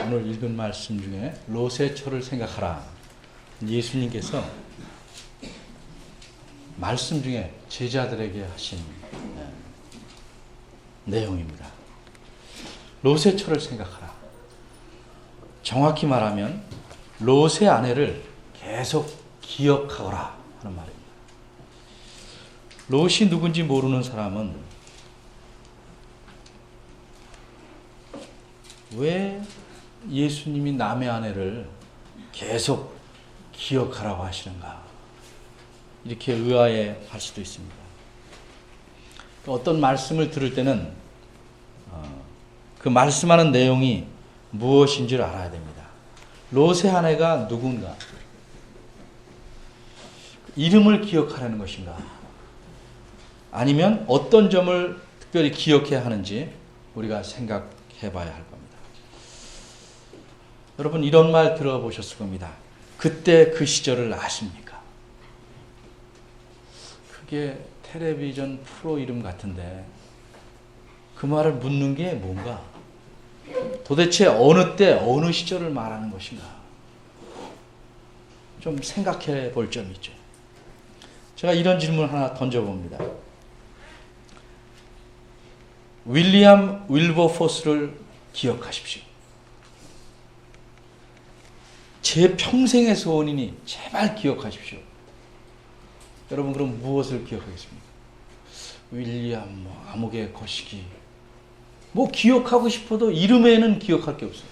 오늘 읽은 말씀 중에 롯의 처를 생각하라. 예수님께서 말씀 중에 제자들에게 하신 내용입니다. 롯의 처를 생각하라. 정확히 말하면 롯의 아내를 계속 기억하거라 하는 말입니다. 롯이 누군지 모르는 사람은 왜 예수님이 남의 아내를 계속 기억하라고 하시는가? 이렇게 의아해할 수도 있습니다. 어떤 말씀을 들을 때는 그 말씀하는 내용이 무엇인지를 알아야 됩니다. 롯의 아내가 누군가? 이름을 기억하라는 것인가? 아니면 어떤 점을 특별히 기억해야 하는지 우리가 생각해 봐야 할 겁니다. 여러분 이런 말 들어보셨을 겁니다. 그때 그 시절을 아십니까? 그게 텔레비전 프로 이름 같은데 그 말을 묻는 게 뭔가? 도대체 어느 때 어느 시절을 말하는 것인가? 좀 생각해 볼 점이 있죠. 제가 이런 질문 하나 던져봅니다. 윌리엄 윌버포스를 기억하십시오. 제 평생의 소원이니 제발 기억하십시오. 여러분 그럼 무엇을 기억하겠습니까? 윌리엄 암흑의 거시기 기억하고 싶어도 이름에는 기억할 게 없어요.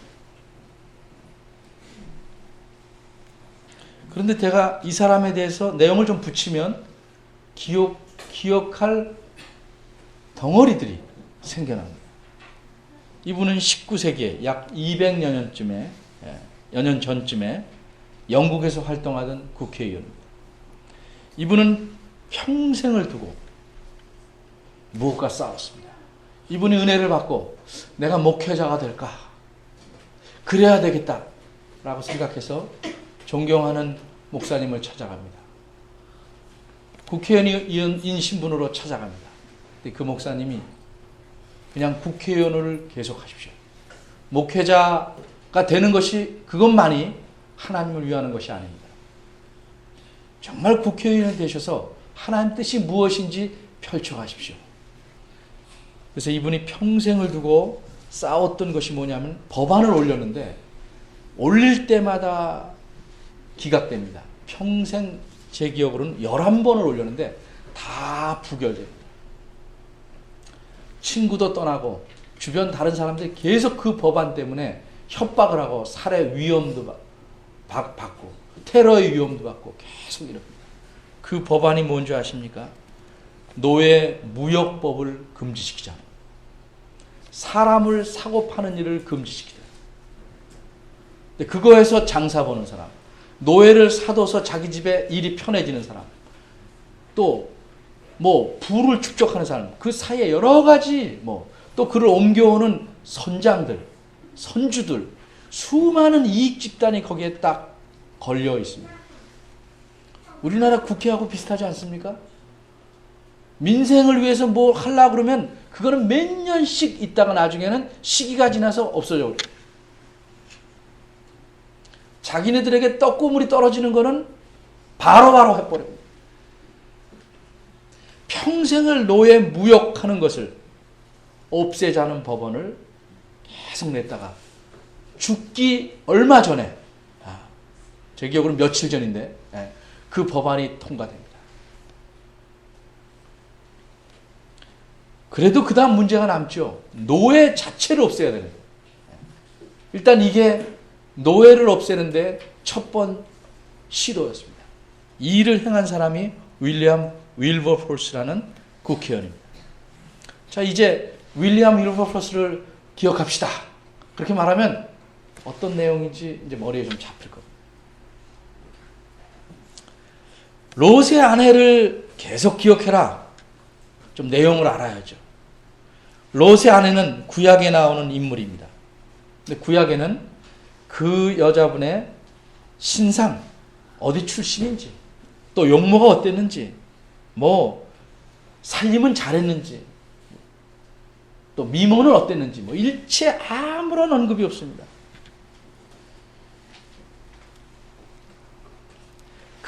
그런데 제가 이 사람에 대해서 내용을 좀 붙이면 기억할 덩어리들이 생겨납니다. 이분은 19세기에 약 200여 년 전쯤에 영국에서 활동하던 국회의원입니다. 이분은 평생을 두고 무엇과 싸웠습니다. 이분이 은혜를 받고 내가 목회자가 될까? 그래야 되겠다라고 생각해서 목사님을 찾아갑니다. 국회의원인 신분으로 찾아갑니다. 근데 그 목사님이 그냥 국회의원을 계속하십시오. 목회자가 되는 것이 그것만이 하나님을 위하는 것이 아닙니다. 정말 국회의원이 되셔서 하나님 뜻이 무엇인지 펼쳐가십시오. 그래서 이분이 평생을 두고 싸웠던 것이 뭐냐면 법안을 올렸는데 올릴 때마다 기각됩니다. 평생 제 기억으로는 11번을 올렸는데 다 부결됩니다. 친구도 떠나고 주변 다른 사람들이 계속 그 법안 때문에 협박을 하고 살해 위험도 받고 테러의 위험도 받고 계속 이럽니다. 그 법안이 뭔지 아십니까? 노예 무역법을 금지시키자. 사람을 사고 파는 일을 금지시키자. 그거에서 장사 보는 사람, 노예를 사둬서 자기 집에 일이 편해지는 사람, 또 부를 축적하는 사람, 그 사이에 여러 가지 또 그를 옮겨오는 선장들, 선주들, 수많은 이익 집단이 거기에 딱 걸려 있습니다. 우리나라 국회하고 비슷하지 않습니까? 민생을 위해서 하려고 그러면 그거는 몇 년씩 있다가 나중에는 시기가 지나서 없어져 버려요. 자기네들에게 떡고물이 떨어지는 거는 바로바로 해버려요. 평생을 노예 무역하는 것을 없애자는 법안을 계속 냈다가 죽기 얼마 전에, 제 기억으로는 며칠 전인데 그 법안이 통과됩니다. 그래도 그 다음 문제가 남죠. 노예 자체를 없애야 되는 거예요. 일단 이게 노예를 없애는데 첫 번 시도였습니다. 이 일을 행한 사람이 윌리엄 윌버포스라는 국회의원입니다. 자, 이제 윌리엄 윌버포스를 기억합시다. 그렇게 말하면 어떤 내용인지 이제 머리에 좀 잡힐 겁니다. 롯의 아내를 계속 기억해라. 좀 내용을 알아야죠. 롯의 아내는 구약에 나오는 인물입니다. 근데 구약에는 그 여자분의 신상, 어디 출신인지, 또 용모가 어땠는지, 살림은 잘했는지, 또 미모는 어땠는지, 일체 아무런 언급이 없습니다.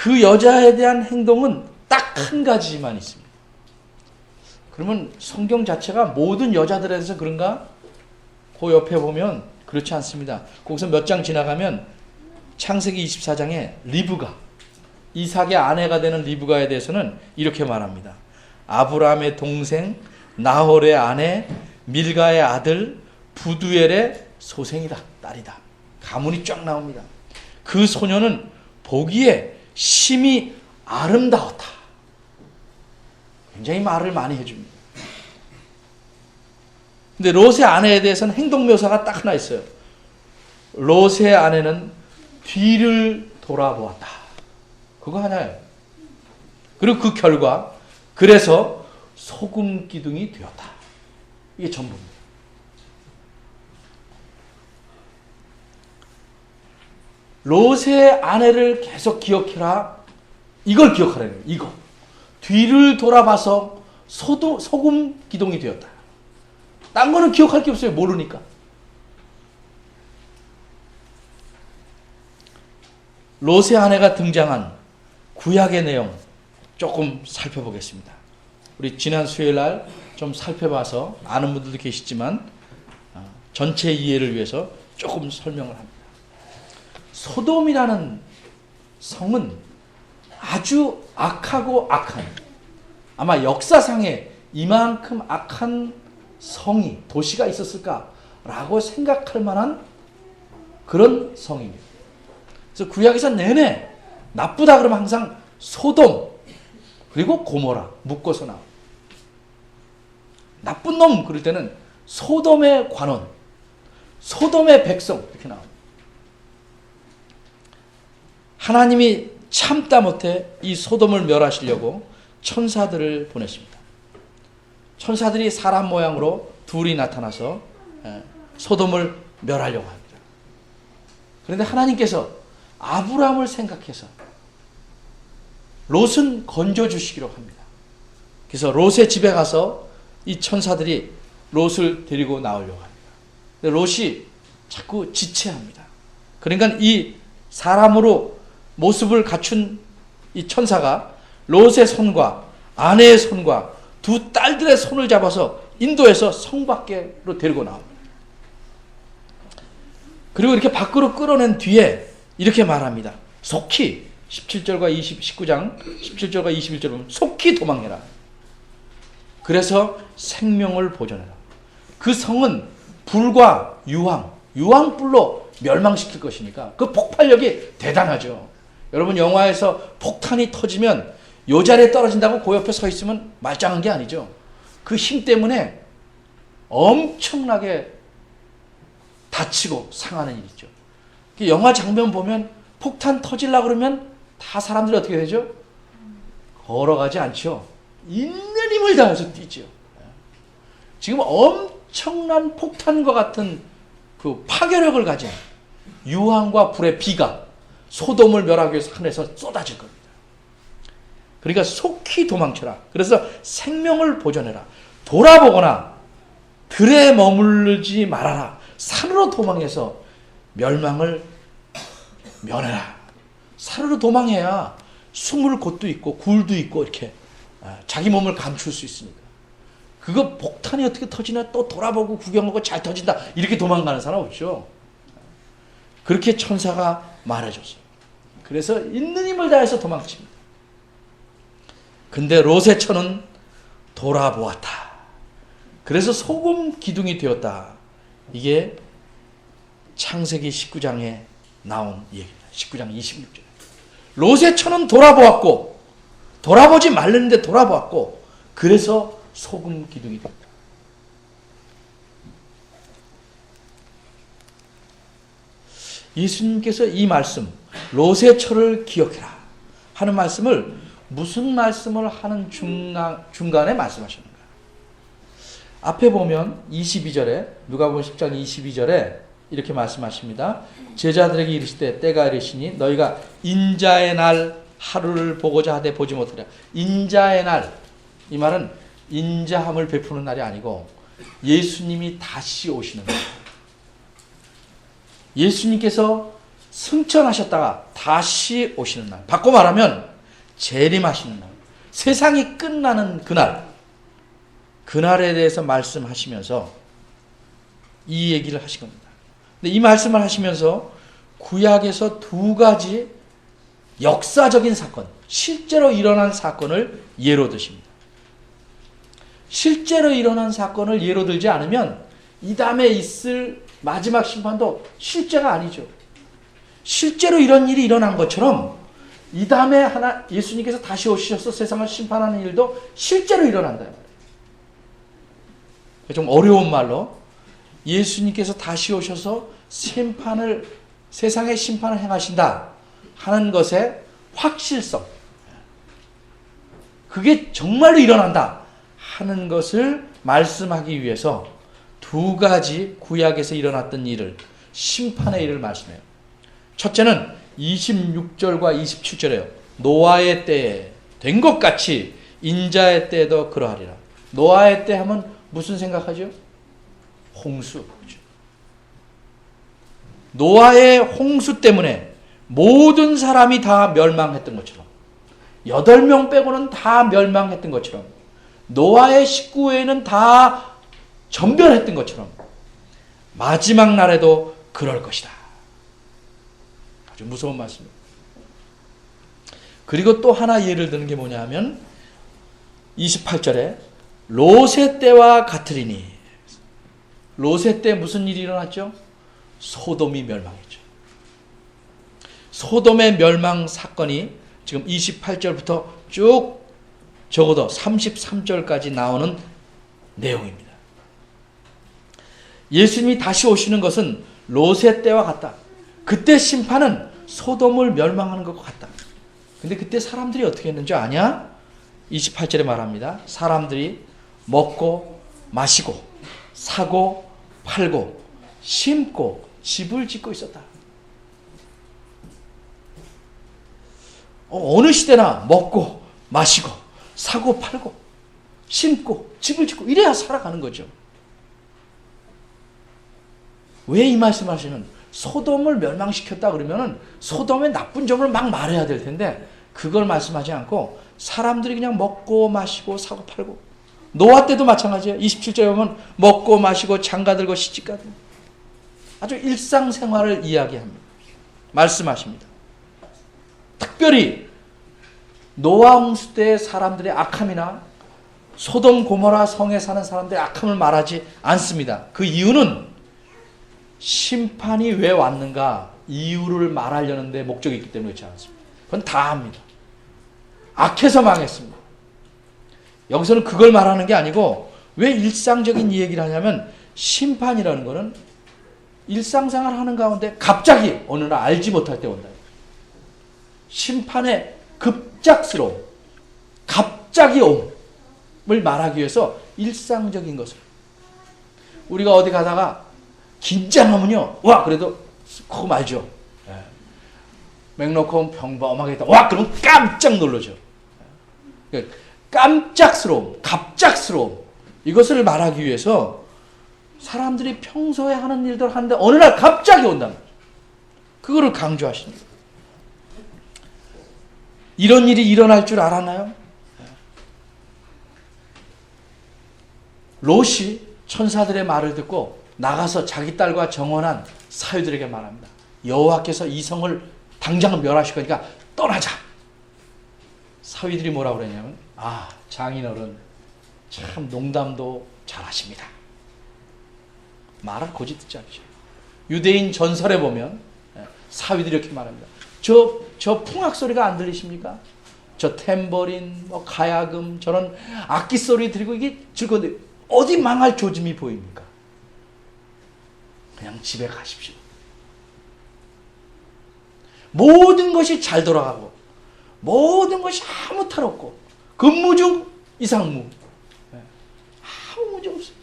그 여자에 대한 행동은 딱 한 가지만 있습니다. 그러면 성경 자체가 모든 여자들에 대해서 그런가? 그 옆에 보면 그렇지 않습니다. 거기서 몇 장 지나가면 창세기 24장에 리브가, 이삭의 아내가 되는 리브가에 대해서는 이렇게 말합니다. 아브라함의 동생 나홀의 아내 밀가의 아들 부두엘의 소생이다. 딸이다. 가문이 쫙 나옵니다. 그 소녀는 보기에 심히 아름다웠다. 굉장히 말을 많이 해줍니다. 근데 롯의 아내에 대해서는 행동 묘사가 딱 하나 있어요. 롯의 아내는 뒤를 돌아보았다. 그거 하나예요. 그리고 그 결과 그래서 소금 기둥이 되었다. 이게 전부입니다. 롯의 아내를 계속 기억해라. 이걸 기억하라는 거예요. 이거. 뒤를 돌아봐서 소금 기둥이 되었다. 딴 거는 기억할 게 없어요. 모르니까. 롯의 아내가 등장한 구약의 내용 조금 살펴보겠습니다. 우리 지난 수요일 날 좀 살펴봐서 아는 분들도 계시지만 전체 이해를 위해서 조금 설명을 합니다. 소돔이라는 성은 아주 악하고 악한, 아마 역사상에 이만큼 악한 성이, 도시가 있었을까라고 생각할 만한 그런 성입니다. 그래서 구약에서 내내 나쁘다 그러면 항상 소돔 그리고 고모라 묶어서 나옵니다. 나쁜 놈 그럴 때는 소돔의 관원, 소돔의 백성 이렇게 나옵니다. 하나님이 참다 못해 이 소돔을 멸하시려고 천사들을 보내십니다. 천사들이 사람 모양으로 둘이 나타나서 소돔을 멸하려고 합니다. 그런데 하나님께서 아브라함을 생각해서 롯은 건져주시기로 합니다. 그래서 롯의 집에 가서 이 천사들이 롯을 데리고 나오려고 합니다. 근데 롯이 자꾸 지체합니다. 그러니까 이 사람으로 모습을 갖춘 이 천사가 롯의 손과 아내의 손과 두 딸들의 손을 잡아서 인도해서 성 밖으로 데리고 나옵니다. 그리고 이렇게 밖으로 끌어낸 뒤에 이렇게 말합니다. 속히 19장 17절과 21절 보면 속히 도망해라. 그래서 생명을 보존해라. 그 성은 불과 유황불로 멸망시킬 것이니까 그 폭발력이 대단하죠. 여러분 영화에서 폭탄이 터지면 요 자리에 떨어진다고 그 옆에 서 있으면 말짱한 게 아니죠. 그 힘 때문에 엄청나게 다치고 상하는 일이죠. 영화 장면 보면 폭탄 터질라 그러면 다 사람들이 어떻게 되죠? 걸어가지 않죠. 있는 힘을 다해서 뛰죠. 지금 엄청난 폭탄과 같은 그 파괴력을 가진 유황과 불의 비가 소돔을 멸하기 위해서 하늘에서 쏟아질 겁니다. 그러니까 속히 도망쳐라. 그래서 생명을 보존해라. 돌아보거나 들에 머물지 말아라. 산으로 도망해서 멸망을 면해라. 산으로 도망해야 숨을 곳도 있고 굴도 있고 이렇게 자기 몸을 감출 수 있으니까. 그거 폭탄이 어떻게 터지나 또 돌아보고 구경하고 잘 터진다 이렇게 도망가는 사람 없죠. 그렇게 천사가 말해줬어요. 그래서 있는 힘을 다해서 도망칩니다. 근데 롯의 처는 돌아보았다. 그래서 소금 기둥이 되었다. 이게 창세기 19장에 나온 얘기입니다. 19장 26절. 롯의 처는 돌아보았고 돌아보지 말랬는데 돌아보았고 그래서 소금 기둥이 됐다. 예수님께서 이 말씀 롯의 처를 기억해라 하는 말씀을 무슨 말씀을 하는 중간에 말씀하셨는가? 앞에 보면 22절에 누가복음 10장 22절에 이렇게 말씀하십니다. 제자들에게 이르시되 때가 이르시니 너희가 인자의 날 하루를 보고자 하되 보지 못하랴. 인자의 날, 이 말은 인자함을 베푸는 날이 아니고 예수님이 다시 오시는 날. 예수님께서 승천하셨다가 다시 오시는 날, 바꿔 말하면 재림하시는 날, 세상이 끝나는 그날에 대해서 말씀하시면서 이 얘기를 하신 겁니다. 근데 이 말씀을 하시면서 구약에서 두 가지 역사적인 사건, 실제로 일어난 사건을 예로 드십니다. 실제로 일어난 사건을 예로 들지 않으면 이 다음에 있을 마지막 심판도 실제가 아니죠. 실제로 이런 일이 일어난 것처럼 이 다음에 예수님께서 다시 오셔서 세상을 심판하는 일도 실제로 일어난다. 좀 어려운 말로 예수님께서 다시 오셔서 세상의 심판을 행하신다 하는 것의 확실성, 그게 정말로 일어난다 하는 것을 말씀하기 위해서 두 가지 구약에서 일어났던 일을, 심판의 일을 말씀해요. 첫째는 26절과 27절이에요. 노아의 때에 된 것 같이 인자의 때에도 그러하리라. 노아의 때 하면 무슨 생각하죠? 홍수. 노아의 홍수 때문에 모든 사람이 다 멸망했던 것처럼, 8명 빼고는 다 멸망했던 것처럼, 노아의 식구 외에는 다 전멸했던 것처럼 마지막 날에도 그럴 것이다. 아주 무서운 말씀입니다. 그리고 또 하나 예를 드는 게 뭐냐 하면 28절에 롯의 때와 같으리니, 롯의 때 무슨 일이 일어났죠? 소돔이 멸망했죠. 소돔의 멸망 사건이 지금 28절부터 쭉 적어도 33절까지 나오는 내용입니다. 예수님이 다시 오시는 것은 롯의 때와 같다. 그때 심판은 소돔을 멸망하는 것과 같다. 근데 그때 사람들이 어떻게 했는지 아냐? 28절에 말합니다. 사람들이 먹고 마시고 사고 팔고 심고 집을 짓고 있었다. 어느 시대나 먹고 마시고 사고 팔고 심고 집을 짓고 이래야 살아가는 거죠. 왜 이 말씀을 하시는? 소돔을 멸망시켰다 그러면은 소돔의 나쁜 점을 막 말해야 될 텐데 그걸 말씀하지 않고 사람들이 그냥 먹고 마시고 사고 팔고, 노아 때도 마찬가지예요. 27절에 보면 먹고 마시고 장가들고 시집가들고 아주 일상생활을 이야기합니다. 말씀하십니다. 특별히 노아 홍수 때의 사람들의 악함이나 소돔 고모라 성에 사는 사람들의 악함을 말하지 않습니다. 그 이유는 심판이 왜 왔는가 이유를 말하려는 데 목적이 있기 때문에 그렇지 않습니다. 그건 다 합니다. 악해서 망했습니다. 여기서는 그걸 말하는 게 아니고 왜 일상적인 얘기를 하냐면 심판이라는 거는 일상생활 하는 가운데 갑자기 어느 날 알지 못할 때 온다. 심판의 급작스러움, 갑자기 옴을 말하기 위해서 일상적인 것을, 우리가 어디 가다가 긴장하면요, 와 그래도 그거 말죠. 맥놓고 평범하게 있다. 와 그러면 깜짝 놀라죠. 깜짝스러움, 갑작스러움, 이것을 말하기 위해서 사람들이 평소에 하는 일들 하는데 어느 날 갑자기 온다는 거죠. 그거를 강조하십니다. 이런 일이 일어날 줄 알았나요? 롯이 천사들의 말을 듣고 나가서 자기 딸과 정혼한 사위들에게 말합니다. 여호와께서 이 성을 당장 멸하실 거니까 떠나자. 사위들이 뭐라고 그랬냐면, 아, 장인어른 참 농담도 잘하십니다. 말을 고지 듣지 않죠. 유대인 전설에 보면 사위들이 이렇게 말합니다. 저 풍악 소리가 안 들리십니까? 저 탬버린, 가야금, 저런 악기 소리 들리고 이게 즐거운데 어디 망할 조짐이 보입니까? 그냥 집에 가십시오. 모든 것이 잘 돌아가고 모든 것이 아무 탈 없고 근무 중 이상무, 아무 문제 없어요.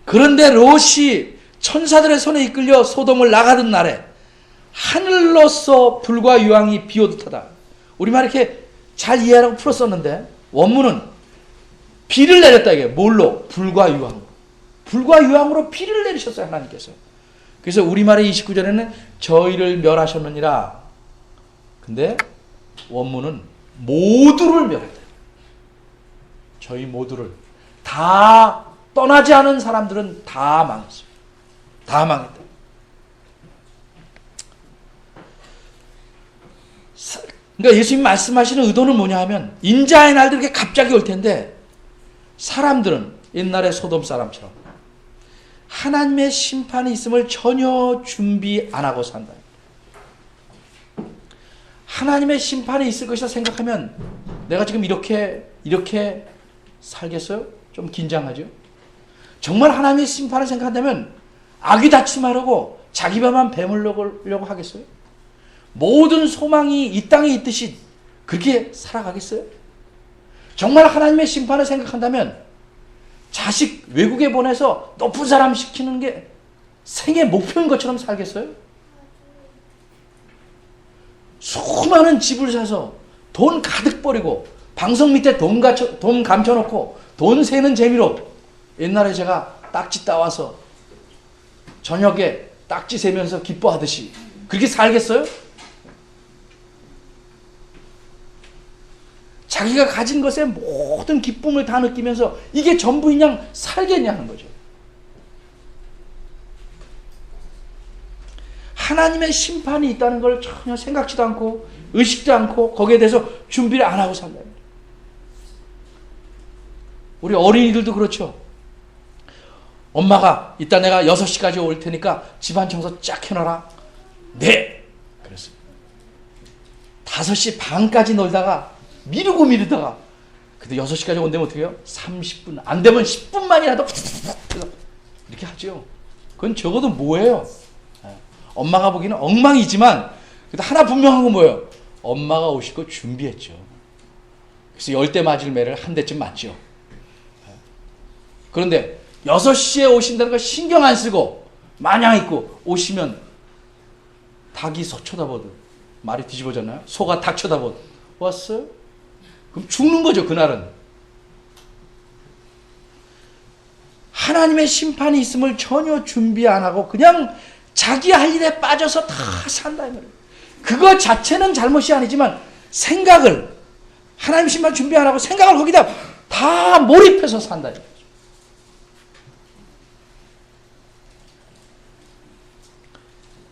그런데 롯이 천사들의 손에 이끌려 소돔을 나가던 날에 하늘로서 불과 유황이 비오듯 하다. 우리말 이렇게 잘 이해하라고 풀었었는데 원문은 비를 내렸다 이게 뭘로? 불과 유황. 불과 유황으로 비를 내리셨어요, 하나님께서. 그래서 우리말의 29절에는 저희를 멸하셨느니라. 근데 원문은 모두를 멸했다. 저희 모두를. 다 떠나지 않은 사람들은 다 망했어요. 다 망했다. 그러니까 예수님 말씀하시는 의도는 뭐냐 하면 인자의 날들이 이렇게 갑자기 올 텐데 사람들은 옛날의 소돔 사람처럼 하나님의 심판이 있음을 전혀 준비 안 하고 산다. 하나님의 심판이 있을 것이라 생각하면 내가 지금 이렇게 살겠어요? 좀 긴장하죠? 정말 하나님의 심판을 생각한다면 악이 다침하려고 자기 배만 배물려고 하겠어요? 모든 소망이 이 땅에 있듯이 그렇게 살아가겠어요? 정말 하나님의 심판을 생각한다면 자식 외국에 보내서 높은 사람 시키는 게 생애 목표인 것처럼 살겠어요? 수많은 집을 사서 돈 가득 버리고 방석 밑에 돈 감춰놓고 돈 세는 재미로 옛날에 제가 딱지 따와서 저녁에 딱지 세면서 기뻐하듯이 그렇게 살겠어요? 자기가 가진 것에 모든 기쁨을 다 느끼면서 이게 전부인 양 살겠냐는 거죠. 하나님의 심판이 있다는 걸 전혀 생각지도 않고 의식도 않고 거기에 대해서 준비를 안 하고 산다. 우리 어린이들도 그렇죠. 엄마가 이따 내가 6시까지 올 테니까 집안 청소 쫙 해놔라. 네! 그랬어요. 5시 반까지 놀다가 미루다가 근데 6시까지 온다면 어떻게 해요? 30분 안 되면 10분만이라도 이렇게 하죠. 그건 적어도 뭐예요? 엄마가 보기에는 엉망이지만 그래도 하나 분명한 건 뭐예요? 엄마가 오실 거 준비했죠. 그래서 열대 맞을 매를 한 대쯤 맞죠. 그런데 6시에 오신다는 걸 신경 안 쓰고 마냥 있고 오시면 닭이 소 쳐다보듯 말이 뒤집어졌나요? 소가 닭 쳐다보듯 왔어요? 그럼 죽는 거죠, 그날은. 하나님의 심판이 있음을 전혀 준비 안 하고 그냥 자기 할 일에 빠져서 다 산다 이 말이에요. 그거 자체는 잘못이 아니지만 생각을 하나님 심판 준비 안 하고 생각을 거기다 다 몰입해서 산다.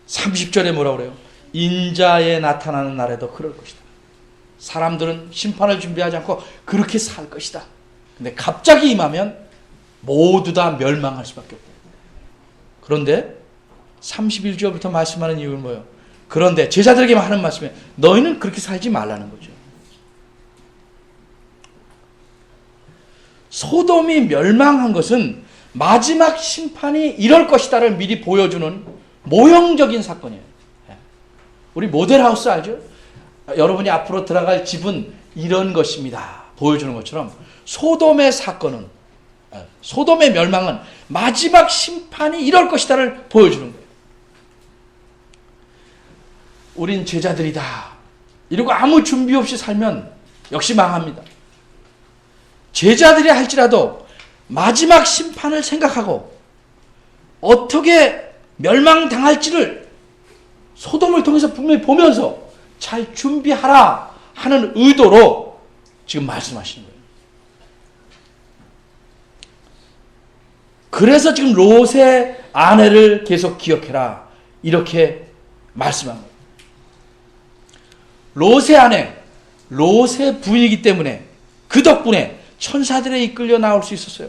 30절에 뭐라고 그래요? 인자에 나타나는 날에도 그럴 것이다. 사람들은 심판을 준비하지 않고 그렇게 살 것이다. 근데 갑자기 임하면 모두 다 멸망할 수밖에 없다. 그런데 31절부터 말씀하는 이유는 뭐예요? 그런데 제자들에게만 하는 말씀이에요. 너희는 그렇게 살지 말라는 거죠. 소돔이 멸망한 것은 마지막 심판이 이럴 것이다를 미리 보여주는 모형적인 사건이에요. 우리 모델하우스 알죠? 여러분이 앞으로 들어갈 집은 이런 것입니다. 보여주는 것처럼 소돔의 사건은, 소돔의 멸망은 마지막 심판이 이럴 것이다를 보여주는 거예요. 우린 제자들이다 이러고 아무 준비 없이 살면 역시 망합니다. 제자들이 할지라도 마지막 심판을 생각하고 어떻게 멸망당할지를 소돔을 통해서 분명히 보면서 잘 준비하라 하는 의도로 지금 말씀하시는 거예요. 그래서 지금 롯의 아내를 계속 기억해라 이렇게 말씀한 거예요. 롯의 아내, 롯의 부인이기 때문에 그 덕분에 천사들에 이끌려 나올 수 있었어요.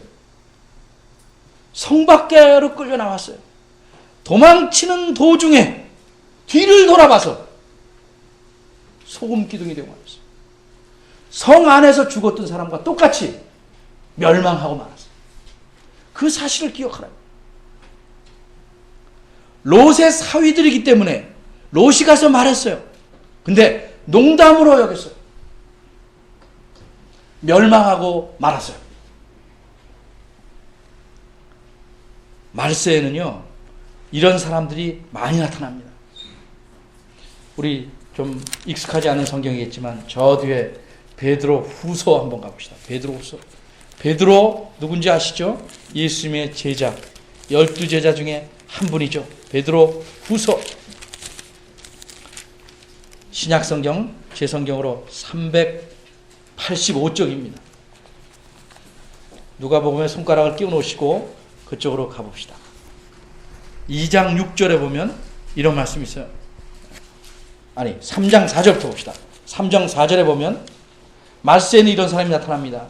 성 밖으로 끌려 나왔어요. 도망치는 도중에 뒤를 돌아봐서 소금 기둥이 되고 말았어요. 성 안에서 죽었던 사람과 똑같이 멸망하고 말았어요. 그 사실을 기억하라. 롯의 사위들이기 때문에 롯이 가서 말했어요. 근데 농담으로 여겼어요. 멸망하고 말았어요. 말세에는요 이런 사람들이 많이 나타납니다. 우리 좀 익숙하지 않은 성경이겠지만 저 뒤에 베드로 후서 한번 가봅시다. 베드로 후서 베드로 누군지 아시죠? 예수님의 제자, 12제자 중에 한 분이죠. 베드로 후서. 신약성경, 제 성경으로 385쪽입니다. 누가복음에 손가락을 끼워 놓으시고 그쪽으로 가봅시다. 2장 6절에 보면 이런 말씀이 있어요. 아니, 3장 4절부터 봅시다. 3장 4절에 보면 말세에는 이런 사람이 나타납니다.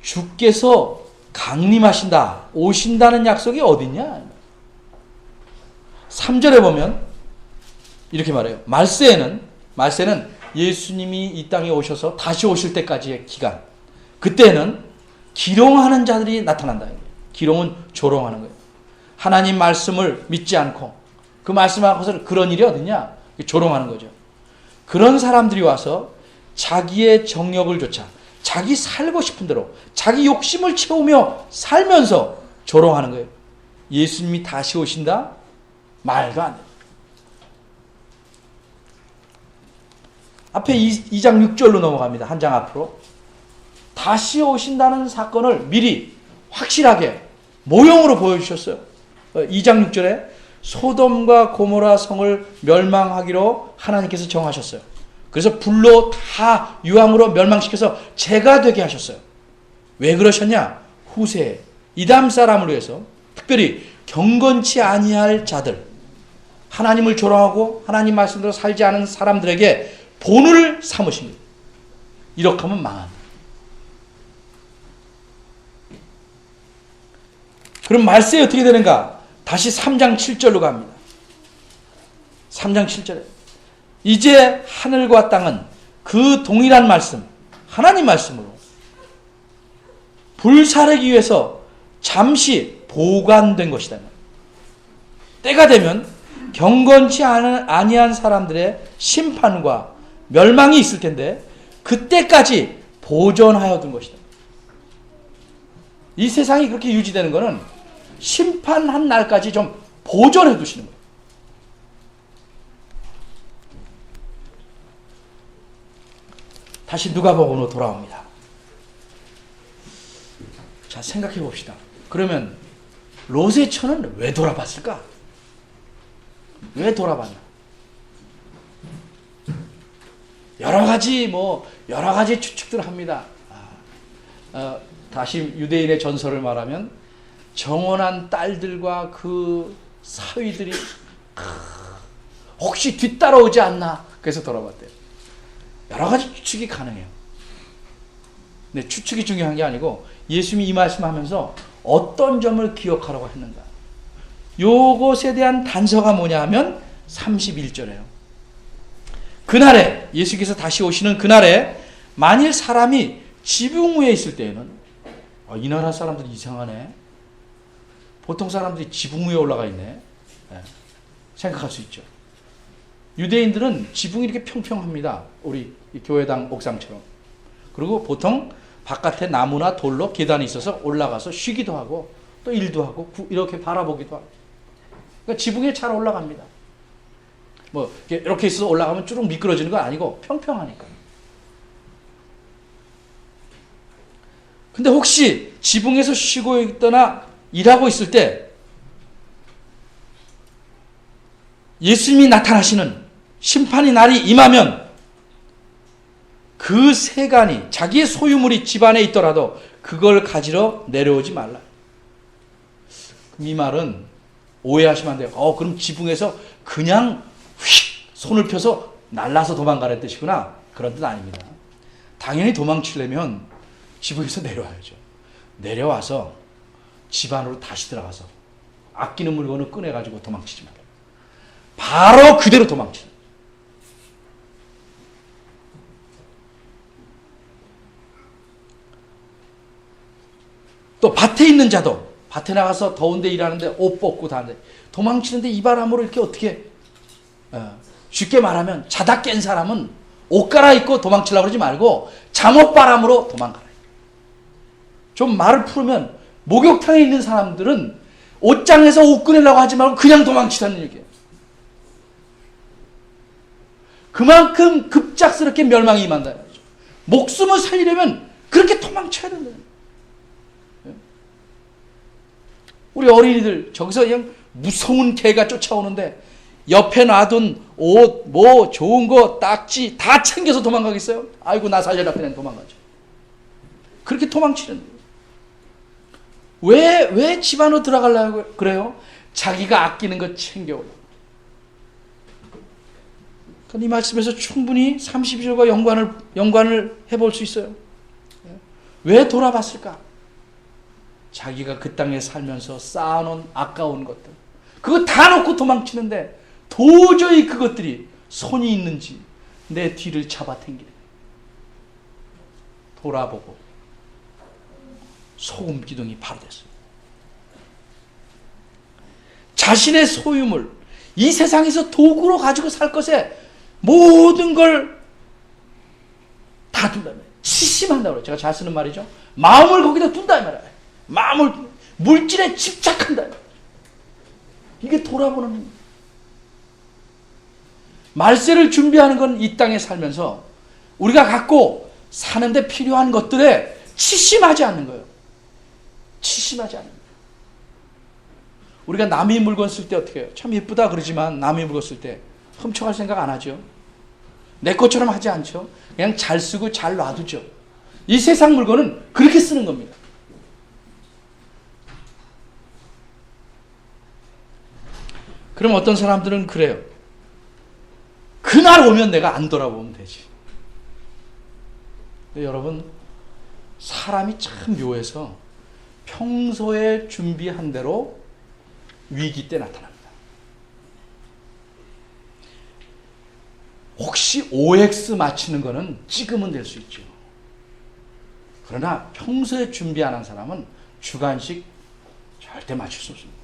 주께서 강림하신다, 오신다는 약속이 어딨냐? 3절에 보면 이렇게 말해요. 말세에는 예수님이 이 땅에 오셔서 다시 오실 때까지의 기간, 그때는 기롱하는 자들이 나타난다. 기롱은 조롱하는 거예요. 하나님 말씀을 믿지 않고 그 말씀 앞에서 그런 일이 어딨냐? 조롱하는 거죠. 그런 사람들이 와서 자기의 정욕을 좇아 자기 살고 싶은 대로 자기 욕심을 채우며 살면서 조롱하는 거예요. 예수님이 다시 오신다? 말도 안 돼요. 앞에 2장 6절로 넘어갑니다. 한 장 앞으로. 다시 오신다는 사건을 미리 확실하게 모형으로 보여주셨어요. 2장 6절에 소돔과 고모라 성을 멸망하기로 하나님께서 정하셨어요. 그래서 불로 다 유황으로 멸망시켜서 재가 되게 하셨어요. 왜 그러셨냐? 후세 이담 사람을 위해서, 특별히 경건치 아니할 자들, 하나님을 조롱하고 하나님 말씀대로 살지 않은 사람들에게 본을 삼으십니다. 이렇게 하면 망합니다. 그럼 말세에 어떻게 되는가? 다시 3장 7절로 갑니다. 3장 7절에 이제 하늘과 땅은 그 동일한 말씀, 하나님 말씀으로 불사르기 위해서 잠시 보관된 것이다. 때가 되면 경건치 아니한 사람들의 심판과 멸망이 있을 텐데 그때까지 보존하여 둔 것이다. 이 세상이 그렇게 유지되는 것은 심판한 날까지 좀 보존해 두시는 거예요. 다시 누가복음으로 돌아옵니다. 자, 생각해 봅시다. 그러면 롯의 처는 왜 돌아봤을까? 왜 돌아봤나? 여러 가지 추측들을 합니다. 다시 유대인의 전설을 말하면 정혼한 딸들과 그 사위들이 혹시 뒤따라오지 않나? 그래서 돌아봤대요. 여러 가지 추측이 가능해요. 근데 추측이 중요한 게 아니고 예수님이 이 말씀하면서 어떤 점을 기억하라고 했는가? 요것에 대한 단서가 뭐냐 하면 31절에요. 그날에, 예수께서 다시 오시는 그날에 만일 사람이 지붕 위에 있을 때에는 이 나라 사람들이 이상하네. 보통 사람들이 지붕 위에 올라가 있네. 생각할 수 있죠. 유대인들은 지붕이 이렇게 평평합니다. 우리 교회당 옥상처럼. 그리고 보통 바깥에 나무나 돌로 계단이 있어서 올라가서 쉬기도 하고 또 일도 하고 이렇게 바라보기도 하고. 그러니까 지붕에 잘 올라갑니다. 이렇게 있어서 올라가면 쭈룩 미끄러지는 건 아니고 평평하니까. 근데 혹시 지붕에서 쉬고 있거나 일하고 있을 때 예수님이 나타나시는 심판의 날이 임하면 그 세간이 자기의 소유물이 집안에 있더라도 그걸 가지러 내려오지 말라. 이 말은 오해하시면 안 돼요. 그럼 지붕에서 그냥 휙 손을 펴서 날라서 도망가라는 뜻이구나. 그런 뜻 아닙니다. 당연히 도망치려면 지붕에서 내려와야죠. 내려와서 집 안으로 다시 들어가서 아끼는 물건을 꺼내가지고 도망치지 말아요. 바로 그대로 도망치는. 또 밭에 있는 자도 밭에 나가서 더운데 일하는데 옷 벗고 다는데 도망치는데 이 바람으로 이렇게 어떻게 쉽게 말하면 자다 깬 사람은 옷 갈아입고 도망치려고 그러지 말고 잠옷바람으로 도망가라. 좀 말을 풀으면 목욕탕에 있는 사람들은 옷장에서 옷 꺼내려고 하지 말고 그냥 도망치라는 얘기예요. 그만큼 급작스럽게 멸망이 임한다. 목숨을 살리려면 그렇게 도망쳐야 된다. 우리 어린이들 저기서 그냥 무서운 개가 쫓아오는데 옆에 놔둔 옷, 뭐 좋은 거, 딱지 다 챙겨서 도망가겠어요? 아이고 나 살려라 그냥 도망가죠. 그렇게 도망치는 거예요. 왜 집 안으로 들어가려고 그래요? 자기가 아끼는 거 챙겨오려고. 이 말씀에서 충분히 32절과 연관을 해볼 수 있어요. 왜 돌아봤을까? 자기가 그 땅에 살면서 쌓아놓은 아까운 것들, 그거 다 놓고 도망치는데 도저히 그것들이 손이 있는지 내 뒤를 잡아당기네. 돌아보고 소금 기둥이 바로 됐어요. 자신의 소유물, 이 세상에서 도구로 가지고 살 것에 모든 걸 다 둔다며. 치심한다고 그래요. 제가 잘 쓰는 말이죠. 마음을 거기다 둔다 이 말이에요. 마음을 물질에 집착한다. 이게 돌아보는 겁니다. 말세를 준비하는 건 이 땅에 살면서 우리가 갖고 사는데 필요한 것들에 치심하지 않는 거예요. 치심하지 않는 거예요. 우리가 남의 물건 쓸 때 어떻게 해요? 참 예쁘다 그러지만 남의 물건 쓸 때 훔쳐갈 생각 안 하죠. 내 것처럼 하지 않죠. 그냥 잘 쓰고 잘 놔두죠. 이 세상 물건은 그렇게 쓰는 겁니다. 그럼 어떤 사람들은 그래요. 그날 오면 내가 안 돌아보면 되지. 근데 여러분, 사람이 참 묘해서 평소에 준비한 대로 위기 때 나타납니다. 혹시 OX 맞추는 거는 찍으면 될 수 있죠. 그러나 평소에 준비 안 한 사람은 주관식 절대 맞출 수 없습니다.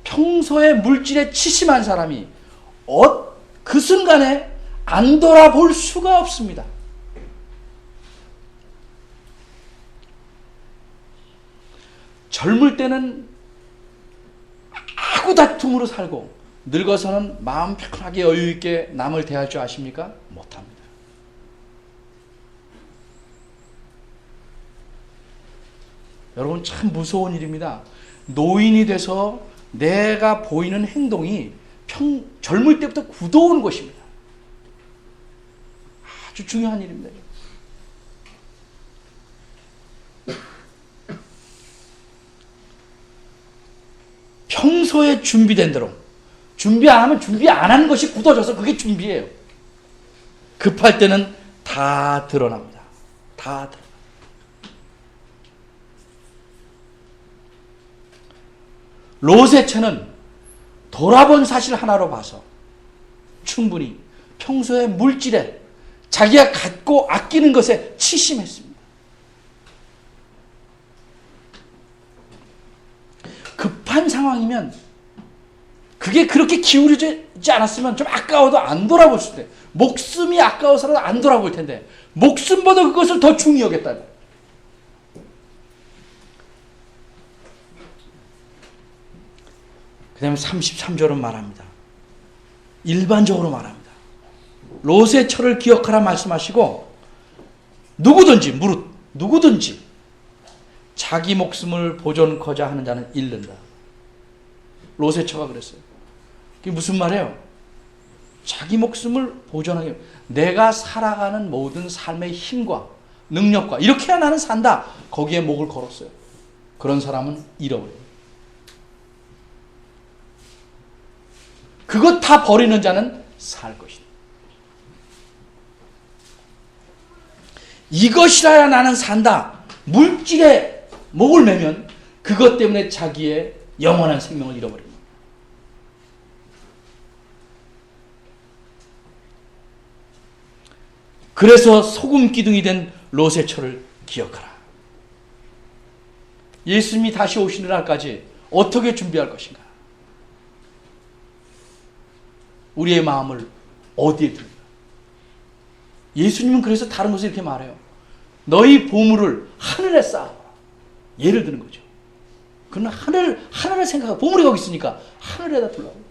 평소에 물질에 치심한 사람이 그 순간에 안 돌아볼 수가 없습니다. 젊을 때는 아구다툼으로 살고 늙어서는 마음 편하게 여유 있게 남을 대할 줄 아십니까? 못합니다. 여러분 참 무서운 일입니다. 노인이 돼서 내가 보이는 행동이 젊을 때부터 굳어오는 것입니다. 아주 중요한 일입니다. 평소에 준비된 대로 준비 안 하면 준비 안 하는 것이 굳어져서 그게 준비예요. 급할 때는 다 드러납니다. 다 드러납니다. 롯의 처는 돌아본 사실 하나로 봐서 충분히 평소에 물질에 자기가 갖고 아끼는 것에 치심했습니다. 급한 상황이면 그게 그렇게 기울여지지 않았으면 좀 아까워도 안 돌아볼 수 있대. 목숨이 아까워서라도 안 돌아볼 텐데 목숨보다 그것을 더 중히 여겼다. 그 다음에 33절은 말합니다. 일반적으로 말합니다. 롯의 처를 기억하라 말씀하시고 누구든지 자기 목숨을 보존코자 하는 자는 잃는다. 롯의 처가 그랬어요. 그게 무슨 말이에요? 자기 목숨을 보존하기, 내가 살아가는 모든 삶의 힘과 능력과 이렇게 해야 나는 산다. 거기에 목을 걸었어요. 그런 사람은 잃어버려요. 그것 다 버리는 자는 살 것이다. 이것이라야 나는 산다. 물질에 목을 매면 그것 때문에 자기의 영원한 생명을 잃어버립니다. 그래서 소금 기둥이 된 롯의 처를 기억하라. 예수님이 다시 오시는 날까지 어떻게 준비할 것인가? 우리의 마음을 어디에 두는가? 예수님은 그래서 다른 곳에 이렇게 말해요. 너희 보물을 하늘에 쌓아. 예를 드는 거죠. 그러나 하늘을 생각하고 보물이 거기 있으니까 하늘에다 두려고.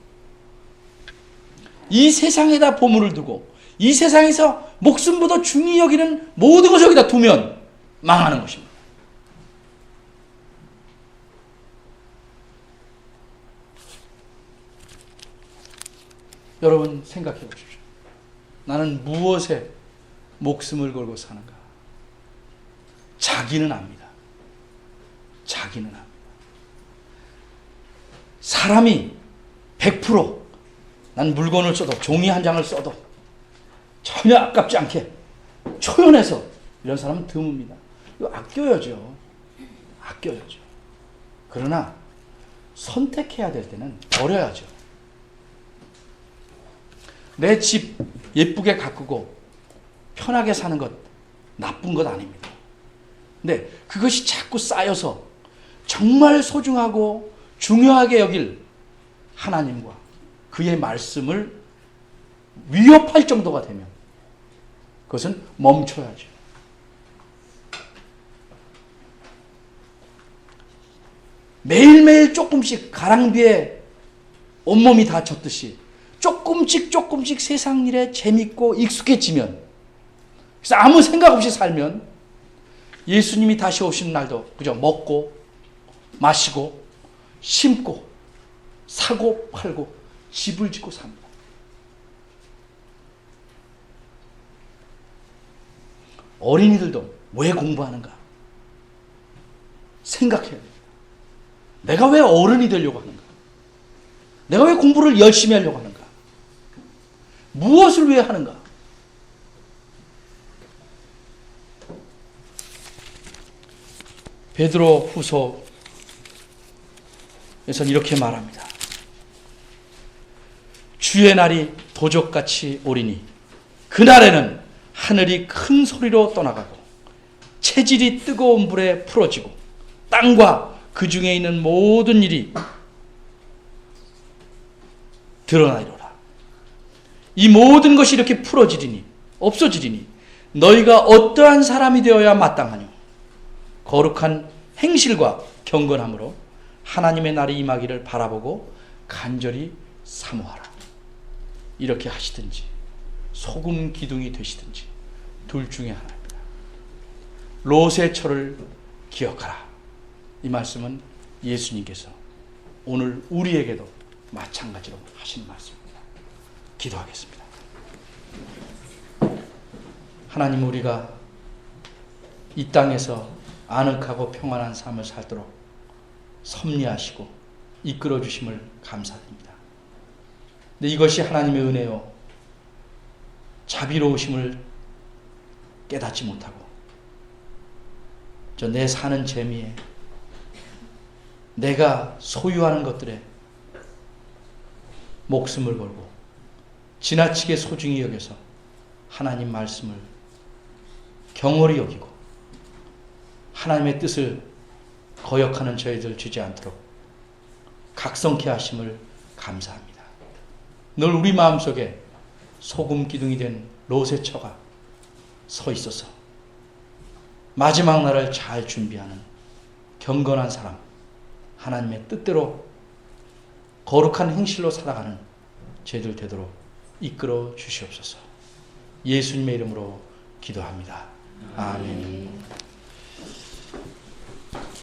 이 세상에다 보물을 두고 이 세상에서 목숨보다 중히 여기는 모든 것을 여기다 두면 망하는 것입니다. 여러분 생각해 보십시오. 나는 무엇에 목숨을 걸고 사는가? 자기는 압니다. 자기는 압니다. 사람이 100% 난 물건을 써도 종이 한 장을 써도 전혀 아깝지 않게 초연해서 이런 사람은 드뭅니다. 이거 아껴야죠. 아껴야죠. 그러나 선택해야 될 때는 버려야죠. 내 집 예쁘게 가꾸고 편하게 사는 것 나쁜 것 아닙니다. 근데 그것이 자꾸 쌓여서 정말 소중하고 중요하게 여길 하나님과 그의 말씀을 위협할 정도가 되면 그것은 멈춰야죠. 매일매일 조금씩 가랑비에 온몸이 다 젖듯이 조금씩 세상 일에 재밌고 익숙해지면, 그래서 아무 생각 없이 살면 예수님이 다시 오시는 날도 그저 먹고 마시고 심고 사고 팔고 집을 짓고 삽니다. 어린이들도 왜 공부하는가 생각해야 됩니다. 내가 왜 어른이 되려고 하는가? 내가 왜 공부를 열심히 하려고 하는가? 무엇을 위해 하는가? 베드로 후서에서는 이렇게 말합니다. 주의 날이 도적같이 오리니 그날에는 하늘이 큰 소리로 떠나가고 체질이 뜨거운 불에 풀어지고 땅과 그 중에 있는 모든 일이 드러나리로라. 이 모든 것이 이렇게 풀어지리니 없어지리니 너희가 어떠한 사람이 되어야 마땅하뇨? 거룩한 행실과 경건함으로 하나님의 날이 임하기를 바라보고 간절히 사모하라. 이렇게 하시든지 소금 기둥이 되시든지 둘 중에 하나입니다. 롯의 철을 기억하라. 이 말씀은 예수님께서 오늘 우리에게도 마찬가지로 하신 말씀입니다. 기도하겠습니다. 하나님, 우리가 이 땅에서 아늑하고 평안한 삶을 살도록 섭리하시고 이끌어 주심을 감사드립니다. 근데 이것이 하나님의 은혜요 자비로우심을 깨닫지 못하고 저 내 사는 재미에 내가 소유하는 것들에 목숨을 걸고 지나치게 소중히 여겨서 하나님 말씀을 경홀히 여기고 하나님의 뜻을 거역하는 저희들 주지 않도록 각성케 하심을 감사합니다. 늘 우리 마음속에 소금 기둥이 된 롯의 처가 서 있어서 마지막 날을 잘 준비하는 경건한 사람, 하나님의 뜻대로 거룩한 행실로 살아가는 저희들 되도록 이끌어 주시옵소서. 예수님의 이름으로 기도합니다. 아멘.